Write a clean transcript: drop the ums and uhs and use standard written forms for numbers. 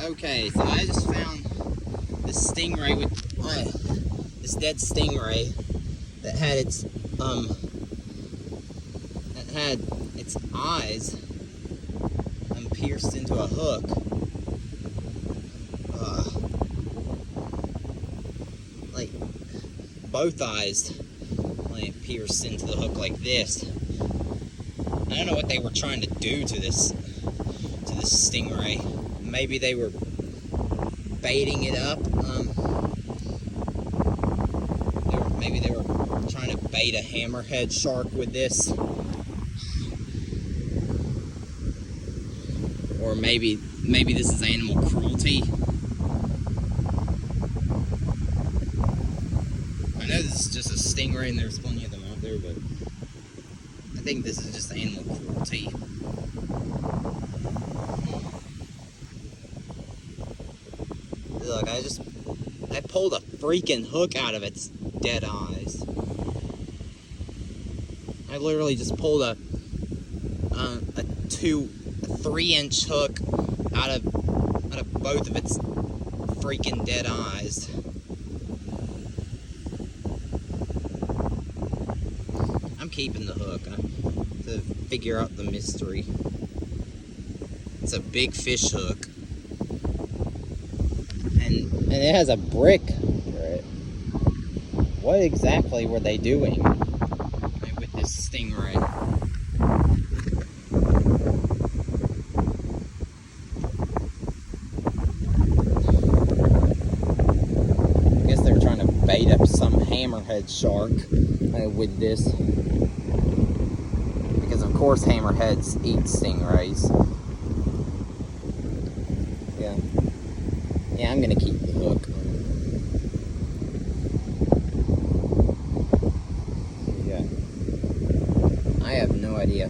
Okay, so I just found this stingray with this dead stingray that had its eyes pierced into a hook. Like both eyes pierced into the hook like this. I don't know what they were trying to do to this stingray. Maybe they were baiting it up. Maybe they were trying to bait a hammerhead shark with this. Or maybe this is animal cruelty. I know this is just a stingray and there's plenty of them out there, but I think this is just animal cruelty. Look, I pulled a freaking hook out of its dead eyes. I literally just pulled a 3-inch hook out of both of its freaking dead eyes. I'm keeping the hook to figure out the mystery. It's a big fish hook. And it has a brick for it. What exactly were they doing with this stingray? I guess they were trying to bait up some hammerhead shark with this. Because of course hammerheads eat stingrays. Yeah, I'm gonna keep the hook. Yeah. I have no idea.